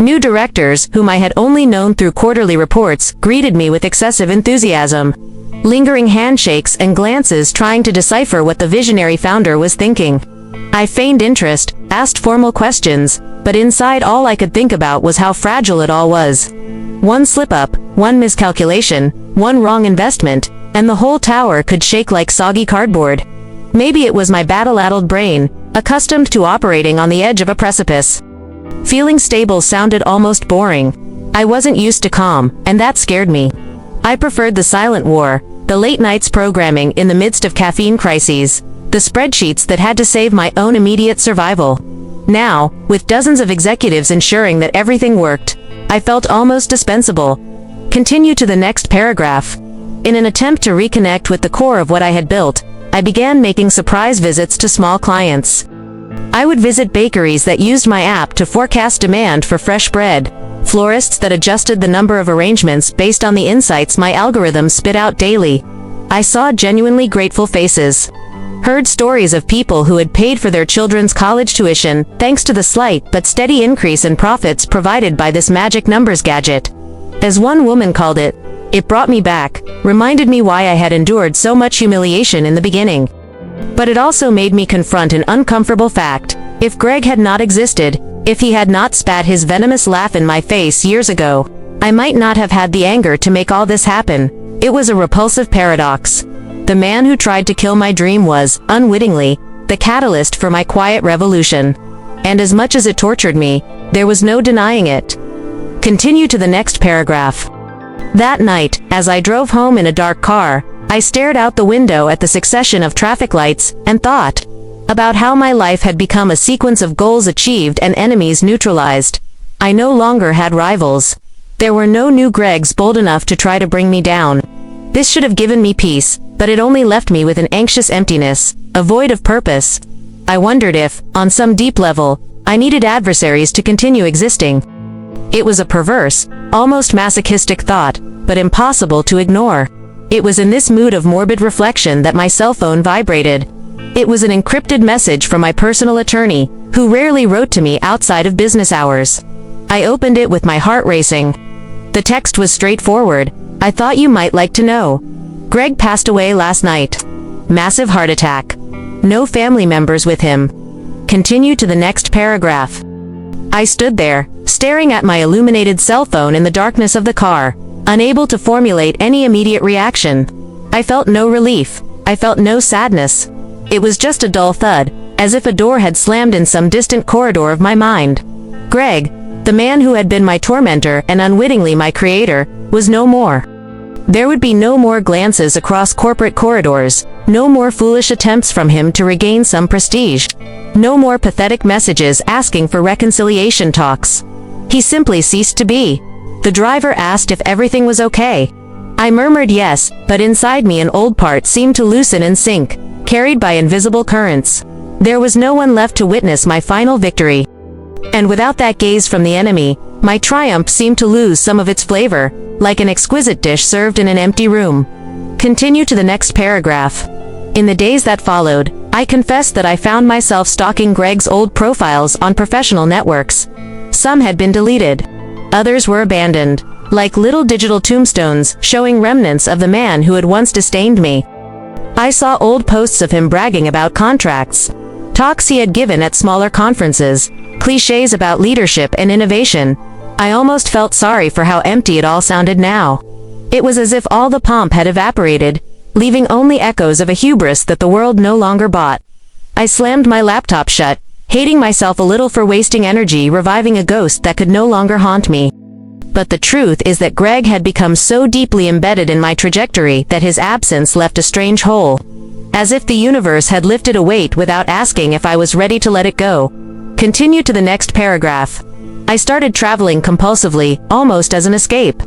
New directors, whom I had only known through quarterly reports, greeted me with excessive enthusiasm. Lingering handshakes and glances trying to decipher what the visionary founder was thinking. I feigned interest, asked formal questions, but inside all I could think about was how fragile it all was. One slip-up, one miscalculation, one wrong investment, and the whole tower could shake like soggy cardboard. Maybe it was my battle-addled brain, accustomed to operating on the edge of a precipice. Feeling stable sounded almost boring. I wasn't used to calm, and that scared me. I preferred the silent war, the late nights programming in the midst of caffeine crises, the spreadsheets that had to save my own immediate survival. Now, with dozens of executives ensuring that everything worked, I felt almost dispensable. Continue to the next paragraph. In an attempt to reconnect with the core of what I had built, I began making surprise visits to small clients. I would visit bakeries that used my app to forecast demand for fresh bread, florists that adjusted the number of arrangements based on the insights my algorithm spit out daily. I saw genuinely grateful faces. Heard stories of people who had paid for their children's college tuition thanks to the slight but steady increase in profits provided by this magic numbers gadget. As one woman called it, "It brought me back, reminded me why I had endured so much humiliation in the beginning." But it also made me confront an uncomfortable fact. If Greg had not existed, if he had not spat his venomous laugh in my face years ago, I might not have had the anger to make all this happen. It was a repulsive paradox. The man who tried to kill my dream was, unwittingly, the catalyst for my quiet revolution. And as much as it tortured me, there was no denying it. Continue to the next paragraph. That night, as I drove home in a dark car, I stared out the window at the succession of traffic lights and thought about how my life had become a sequence of goals achieved and enemies neutralized. I no longer had rivals. There were no new Gregs bold enough to try to bring me down. This should have given me peace, but it only left me with an anxious emptiness, a void of purpose. I wondered if, on some deep level, I needed adversaries to continue existing. It was a perverse, almost masochistic thought, but impossible to ignore. It was in this mood of morbid reflection that my cell phone vibrated. It was an encrypted message from my personal attorney, who rarely wrote to me outside of business hours. I opened it with my heart racing. The text was straightforward. "I thought you might like to know. Greg passed away last night. Massive heart attack. No family members with him." Continue to the next paragraph. I stood there, staring at my illuminated cell phone in the darkness of the car, unable to formulate any immediate reaction. I felt no relief. I felt no sadness. It was just a dull thud, as if a door had slammed in some distant corridor of my mind. Greg, the man who had been my tormentor and unwittingly my creator, was no more. There would be no more glances across corporate corridors, no more foolish attempts from him to regain some prestige, no more pathetic messages asking for reconciliation talks. He simply ceased to be. The driver asked if everything was okay. I murmured yes, but inside me an old part seemed to loosen and sink, carried by invisible currents. There was no one left to witness my final victory. And without that gaze from the enemy, my triumph seemed to lose some of its flavor, like an exquisite dish served in an empty room. Continue to the next paragraph. In the days that followed, I confess that I found myself stalking Greg's old profiles on professional networks. Some had been deleted. Others were abandoned, like little digital tombstones showing remnants of the man who had once disdained me. I saw old posts of him bragging about contracts, talks he had given at smaller conferences, cliches about leadership and innovation. I almost felt sorry for how empty it all sounded now. It was as if all the pomp had evaporated, leaving only echoes of a hubris that the world no longer bought. I slammed my laptop shut, hating myself a little for wasting energy reviving a ghost that could no longer haunt me. But the truth is that Greg had become so deeply embedded in my trajectory that his absence left a strange hole. As if the universe had lifted a weight without asking if I was ready to let it go. Continue to the next paragraph. I started traveling compulsively, almost as an escape.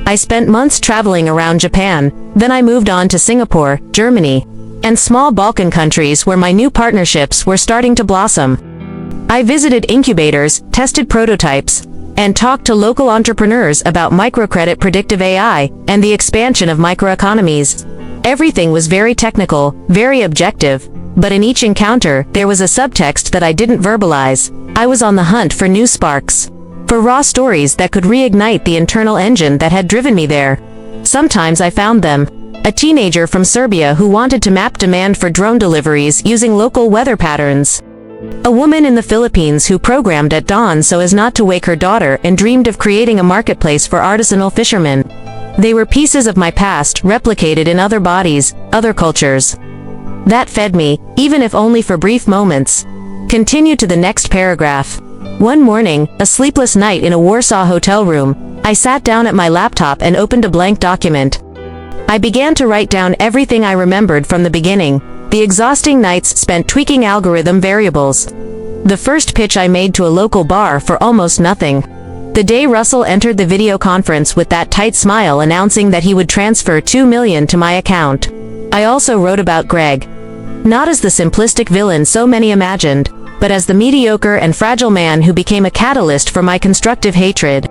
I spent months traveling around Japan, then I moved on to Singapore, Germany, and small Balkan countries where my new partnerships were starting to blossom. I visited incubators, tested prototypes, and talked to local entrepreneurs about microcredit predictive AI and the expansion of microeconomies. Everything was very technical, very objective, but in each encounter, there was a subtext that I didn't verbalize. I was on the hunt for new sparks, for raw stories that could reignite the internal engine that had driven me there. Sometimes I found them. A teenager from Serbia who wanted to map demand for drone deliveries using local weather patterns. A woman in the Philippines who programmed at dawn so as not to wake her daughter and dreamed of creating a marketplace for artisanal fishermen. They were pieces of my past replicated in other bodies, other cultures. That fed me, even if only for brief moments. Continue to the next paragraph. One morning, a sleepless night in a Warsaw hotel room, I sat down at my laptop and opened a blank document. I began to write down everything I remembered from the beginning, the exhausting nights spent tweaking algorithm variables. The first pitch I made to a local bar for almost nothing. The day Russell entered the video conference with that tight smile announcing that he would transfer $2 million to my account. I also wrote about Greg. Not as the simplistic villain so many imagined, but as the mediocre and fragile man who became a catalyst for my constructive hatred.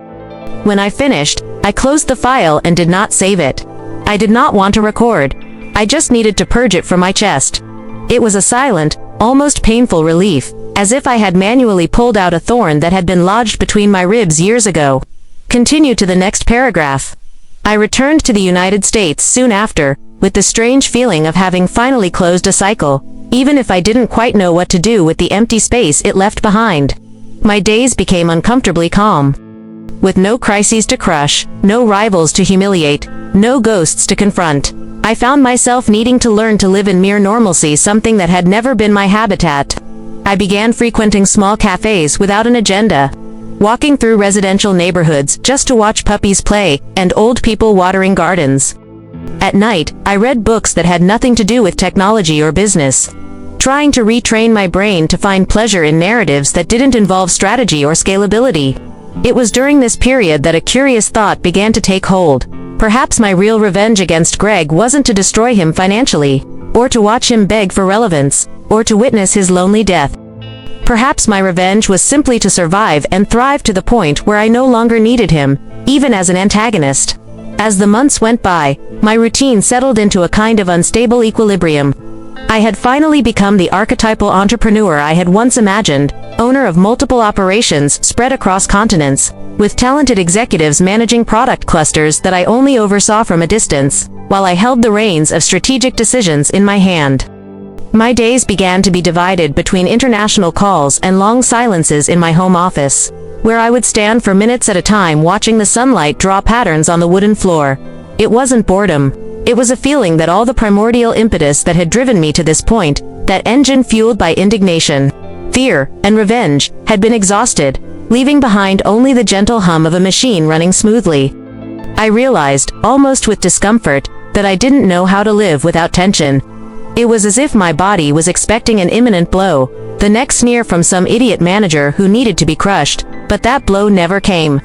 When I finished, I closed the file and did not save it. I did not want to record. I just needed to purge it from my chest. It was a silent, almost painful relief, as if I had manually pulled out a thorn that had been lodged between my ribs years ago. Continue to the next paragraph. I returned to the United States soon after, with the strange feeling of having finally closed a cycle, even if I didn't quite know what to do with the empty space it left behind. My days became uncomfortably calm. With no crises to crush, no rivals to humiliate, no ghosts to confront, I found myself needing to learn to live in mere normalcy, something that had never been my habitat. I began frequenting small cafes without an agenda, walking through residential neighborhoods just to watch puppies play and old people watering gardens. At night, I read books that had nothing to do with technology or business, trying to retrain my brain to find pleasure in narratives that didn't involve strategy or scalability. It was during this period that a curious thought began to take hold. Perhaps my real revenge against Greg wasn't to destroy him financially, or to watch him beg for relevance, or to witness his lonely death. Perhaps my revenge was simply to survive and thrive to the point where I no longer needed him, even as an antagonist. As the months went by, my routine settled into a kind of unstable equilibrium. I had finally become the archetypal entrepreneur I had once imagined, owner of multiple operations spread across continents, with talented executives managing product clusters that I only oversaw from a distance, while I held the reins of strategic decisions in my hand. My days began to be divided between international calls and long silences in my home office, where I would stand for minutes at a time watching the sunlight draw patterns on the wooden floor. It wasn't boredom. It was a feeling that all the primordial impetus that had driven me to this point, that engine fueled by indignation, fear, and revenge, had been exhausted, leaving behind only the gentle hum of a machine running smoothly. I realized, almost with discomfort, that I didn't know how to live without tension. It was as if my body was expecting an imminent blow, the next sneer from some idiot manager who needed to be crushed, but that blow never came.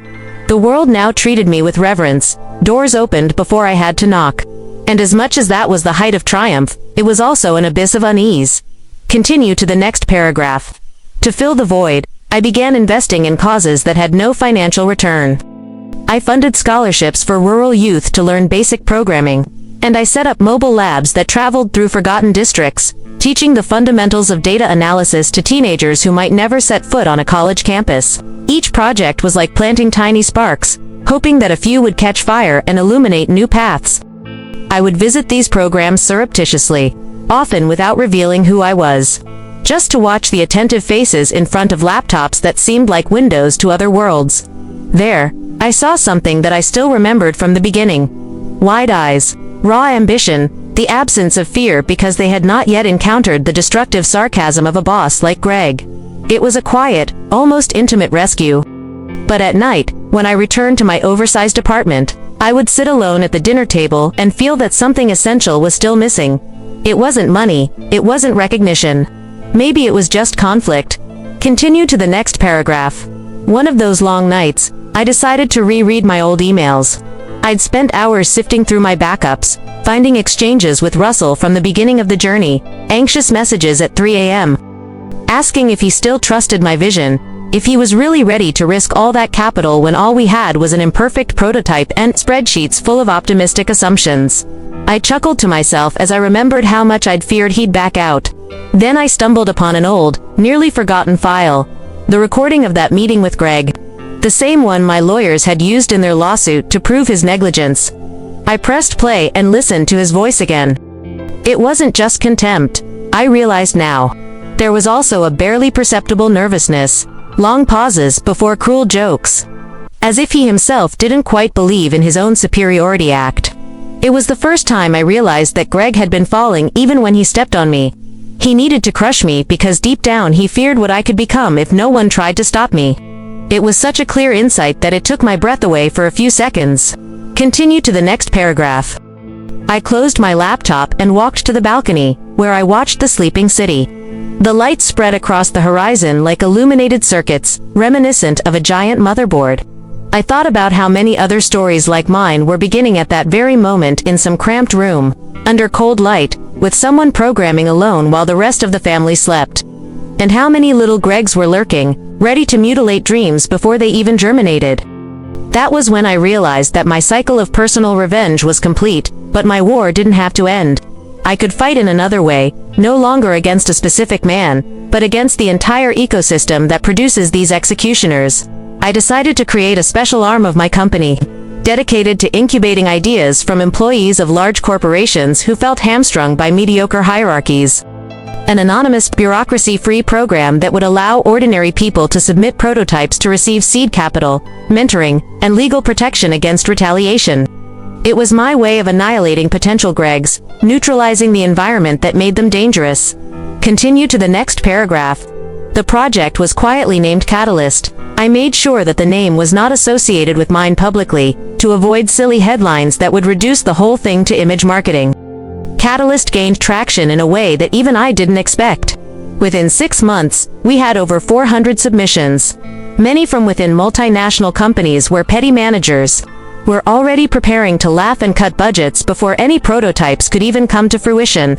The world now treated me with reverence, doors opened before I had to knock. And as much as that was the height of triumph, it was also an abyss of unease. Continue to the next paragraph. To fill the void, I began investing in causes that had no financial return. I funded scholarships for rural youth to learn basic programming, and I set up mobile labs that traveled through forgotten districts, teaching the fundamentals of data analysis to teenagers who might never set foot on a college campus. Each project was like planting tiny sparks, hoping that a few would catch fire and illuminate new paths. I would visit these programs surreptitiously, often without revealing who I was, just to watch the attentive faces in front of laptops that seemed like windows to other worlds. There, I saw something that I still remembered from the beginning. Wide eyes, raw ambition, the absence of fear because they had not yet encountered the destructive sarcasm of a boss like Greg. It was a quiet, almost intimate rescue. But at night, when I returned to my oversized apartment, I would sit alone at the dinner table and feel that something essential was still missing. It wasn't money, it wasn't recognition. Maybe it was just conflict. Continue to the next paragraph. One of those long nights, I decided to reread my old emails. I'd spent hours sifting through my backups, finding exchanges with Russell from the beginning of the journey, anxious messages at 3 a.m., asking if he still trusted my vision, if he was really ready to risk all that capital when all we had was an imperfect prototype and spreadsheets full of optimistic assumptions. I chuckled to myself as I remembered how much I'd feared he'd back out. Then I stumbled upon an old, nearly forgotten file, the recording of that meeting with Greg, the same one my lawyers had used in their lawsuit to prove his negligence. I pressed play and listened to his voice again. It wasn't just contempt, I realized now. There was also a barely perceptible nervousness, long pauses before cruel jokes, as if he himself didn't quite believe in his own superiority act. It was the first time I realized that Greg had been falling even when he stepped on me. He needed to crush me because deep down he feared what I could become if no one tried to stop me. It was such a clear insight that it took my breath away for a few seconds. Continue to the next paragraph. I closed my laptop and walked to the balcony, where I watched the sleeping city. The lights spread across the horizon like illuminated circuits, reminiscent of a giant motherboard. I thought about how many other stories like mine were beginning at that very moment in some cramped room, under cold light, with someone programming alone while the rest of the family slept. And how many little Gregs were lurking, ready to mutilate dreams before they even germinated. That was when I realized that my cycle of personal revenge was complete, but my war didn't have to end. I could fight in another way, no longer against a specific man, but against the entire ecosystem that produces these executioners. I decided to create a special arm of my company, dedicated to incubating ideas from employees of large corporations who felt hamstrung by mediocre hierarchies. An anonymous, bureaucracy-free program that would allow ordinary people to submit prototypes to receive seed capital, mentoring, and legal protection against retaliation. It was my way of annihilating potential Gregs, neutralizing the environment that made them dangerous. Continue to the next paragraph. The project was quietly named Catalyst. I made sure that the name was not associated with mine publicly, to avoid silly headlines that would reduce the whole thing to image marketing. Catalyst gained traction in a way that even I didn't expect. Within 6 months, we had over 400 submissions. Many from within multinational companies where petty managers were already preparing to laugh and cut budgets before any prototypes could even come to fruition.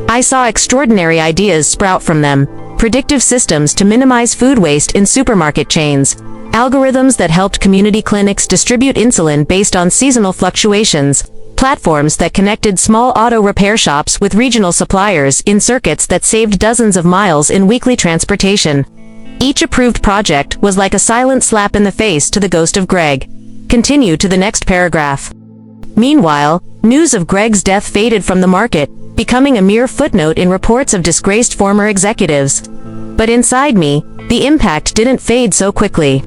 I saw extraordinary ideas sprout from them. Predictive systems to minimize food waste in supermarket chains, algorithms that helped community clinics distribute insulin based on seasonal fluctuations, platforms that connected small auto repair shops with regional suppliers in circuits that saved dozens of miles in weekly transportation. Each approved project was like a silent slap in the face to the ghost of Greg. Continue to the next paragraph. Meanwhile, news of Greg's death faded from the market, becoming a mere footnote in reports of disgraced former executives. But inside me, the impact didn't fade so quickly.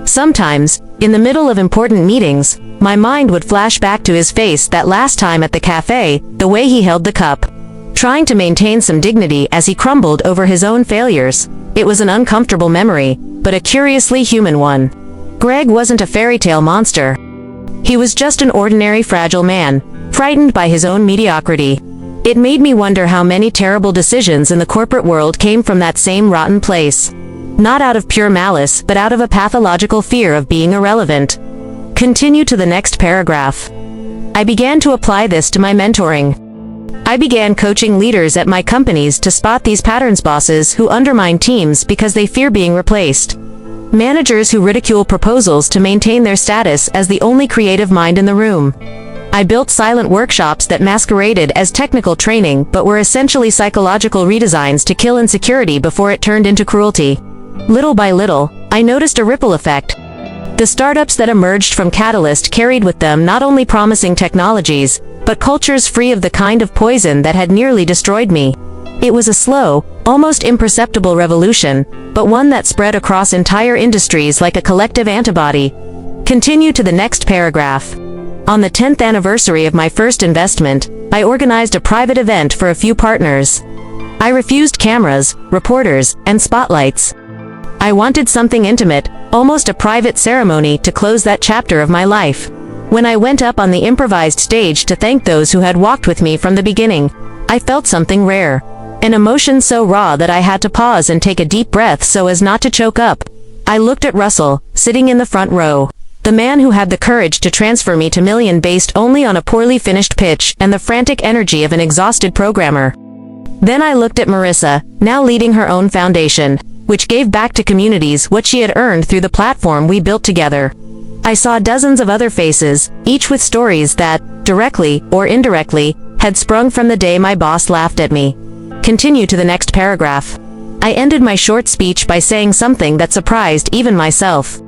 Sometimes, in the middle of important meetings, my mind would flash back to his face that last time at the cafe, the way he held the cup, trying to maintain some dignity as he crumbled over his own failures. It was an uncomfortable memory, but a curiously human one. Greg wasn't a fairy tale monster. He was just an ordinary fragile man, frightened by his own mediocrity. It made me wonder how many terrible decisions in the corporate world came from that same rotten place. Not out of pure malice, but out of a pathological fear of being irrelevant. Continue to the next paragraph. I began to apply this to my mentoring. I began coaching leaders at my companies to spot these patterns: bosses who undermine teams because they fear being replaced, managers who ridicule proposals to maintain their status as the only creative mind in the room. I built silent workshops that masqueraded as technical training but were essentially psychological redesigns to kill insecurity before it turned into cruelty. Little by little, I noticed a ripple effect. The startups that emerged from Catalyst carried with them not only promising technologies, but cultures free of the kind of poison that had nearly destroyed me. It was a slow, almost imperceptible revolution, but one that spread across entire industries like a collective antibody. Continue to the next paragraph. On the 10th anniversary of my first investment, I organized a private event for a few partners. I refused cameras, reporters, and spotlights. I wanted something intimate, almost a private ceremony to close that chapter of my life. When I went up on the improvised stage to thank those who had walked with me from the beginning, I felt something rare. An emotion so raw that I had to pause and take a deep breath so as not to choke up. I looked at Russell, sitting in the front row. The man who had the courage to transfer me to million based only on a poorly finished pitch and the frantic energy of an exhausted programmer. Then I looked at Marissa, now leading her own foundation, which gave back to communities what she had earned through the platform we built together. I saw dozens of other faces, each with stories that, directly or indirectly, had sprung from the day my boss laughed at me. Continue to the next paragraph. I ended my short speech by saying something that surprised even myself.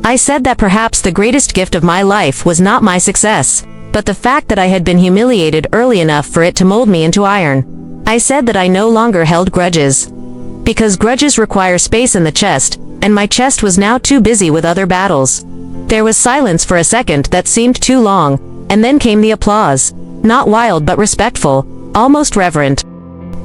I said that perhaps the greatest gift of my life was not my success, but the fact that I had been humiliated early enough for it to mold me into iron. I said that I no longer held grudges. Because grudges require space in the chest, and my chest was now too busy with other battles. There was silence for a second that seemed too long, and then came the applause. Not wild but respectful, almost reverent.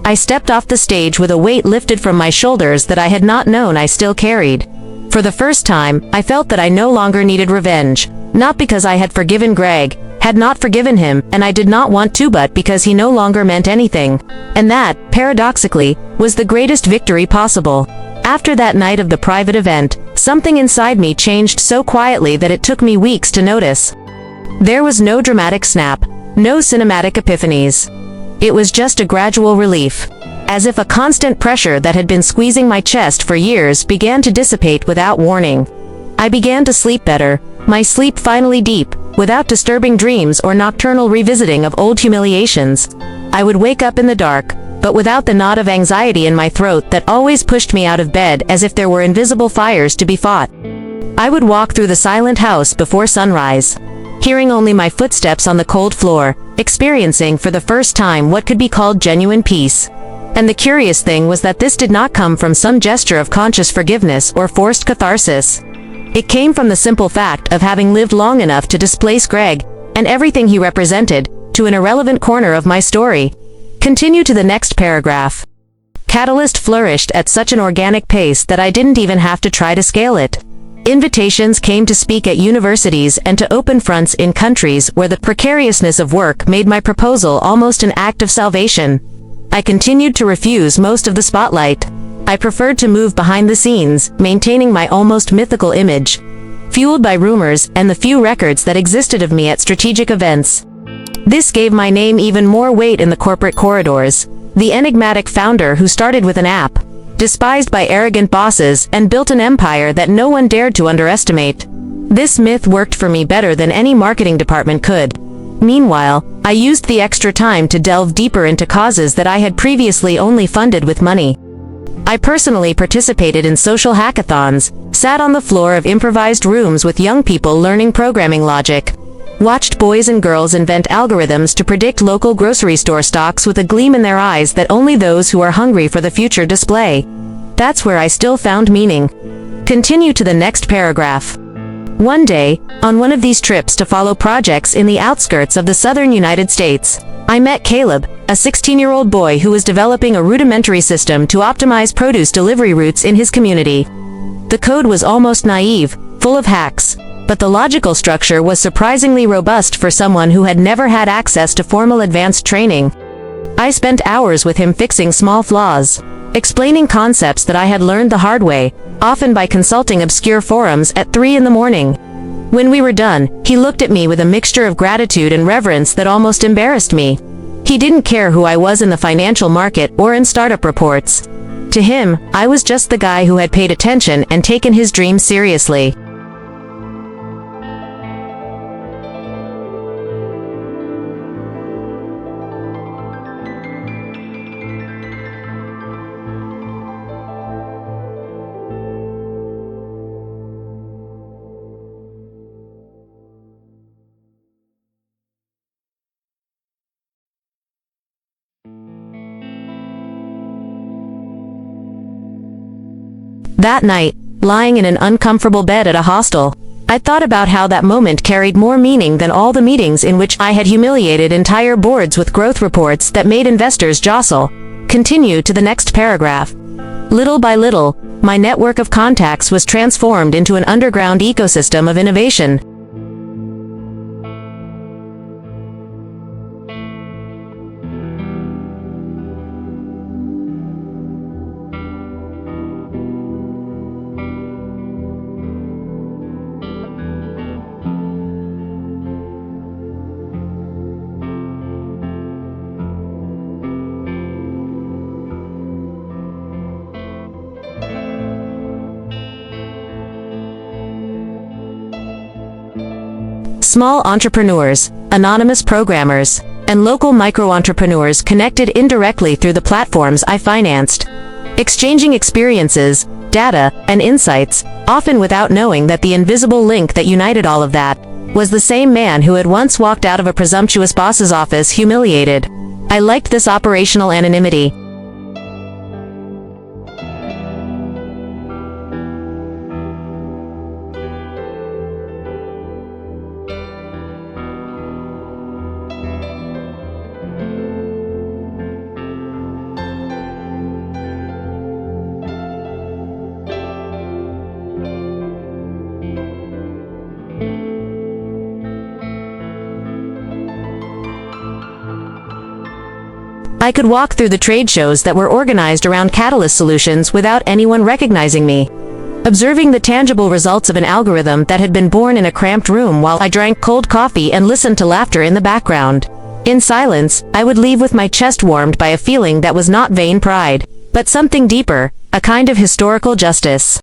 I stepped off the stage with a weight lifted from my shoulders that I had not known I still carried. For the first time, I felt that I no longer needed revenge. Not because I had forgiven Greg, had not forgiven him, and I did not want to, but because he no longer meant anything. And that, paradoxically, was the greatest victory possible. After that night of the private event, something inside me changed so quietly that it took me weeks to notice. There was no dramatic snap, no cinematic epiphanies. It was just a gradual relief. As if a constant pressure that had been squeezing my chest for years began to dissipate without warning. I began to sleep better, my sleep finally deep, without disturbing dreams or nocturnal revisiting of old humiliations. I would wake up in the dark, but without the knot of anxiety in my throat that always pushed me out of bed as if there were invisible fires to be fought. I would walk through the silent house before sunrise, hearing only my footsteps on the cold floor, experiencing for the first time what could be called genuine peace. And the curious thing was that this did not come from some gesture of conscious forgiveness or forced catharsis. It came from the simple fact of having lived long enough to displace Greg, and everything he represented, to an irrelevant corner of my story. Continue to the next paragraph. Catalyst flourished at such an organic pace that I didn't even have to try to scale it. Invitations came to speak at universities and to open fronts in countries where the precariousness of work made my proposal almost an act of salvation. I continued to refuse most of the spotlight. I preferred to move behind the scenes, maintaining my almost mythical image, fueled by rumors and the few records that existed of me at strategic events. This gave my name even more weight in the corporate corridors. The enigmatic founder who started with an app, despised by arrogant bosses, and built an empire that no one dared to underestimate. This myth worked for me better than any marketing department could. Meanwhile, I used the extra time to delve deeper into causes that I had previously only funded with money. I personally participated in social hackathons, sat on the floor of improvised rooms with young people learning programming logic, watched boys and girls invent algorithms to predict local grocery store stocks with a gleam in their eyes that only those who are hungry for the future display. That's where I still found meaning. Continue to the next paragraph. One day, on one of these trips to follow projects in the outskirts of the southern United States, I met Caleb, a 16-year-old boy who was developing a rudimentary system to optimize produce delivery routes in his community. The code was almost naive, full of hacks, but the logical structure was surprisingly robust for someone who had never had access to formal advanced training. I spent hours with him fixing small flaws, explaining concepts that I had learned the hard way, often by consulting obscure forums at 3 in the morning. When we were done, he looked at me with a mixture of gratitude and reverence that almost embarrassed me. He didn't care who I was in the financial market or in startup reports. To him, I was just the guy who had paid attention and taken his dreams seriously. That night, lying in an uncomfortable bed at a hostel, I thought about how that moment carried more meaning than all the meetings in which I had humiliated entire boards with growth reports that made investors jostle. Continue to the next paragraph. Little by little, my network of contacts was transformed into an underground ecosystem of innovation. Small entrepreneurs, anonymous programmers, and local micro-entrepreneurs connected indirectly through the platforms I financed, exchanging experiences, data, and insights, often without knowing that the invisible link that united all of that was the same man who had once walked out of a presumptuous boss's office humiliated. I liked this operational anonymity. I could walk through the trade shows that were organized around Catalyst solutions without anyone recognizing me. Observing the tangible results of an algorithm that had been born in a cramped room while I drank cold coffee and listened to laughter in the background. In silence, I would leave with my chest warmed by a feeling that was not vain pride, but something deeper, a kind of historical justice.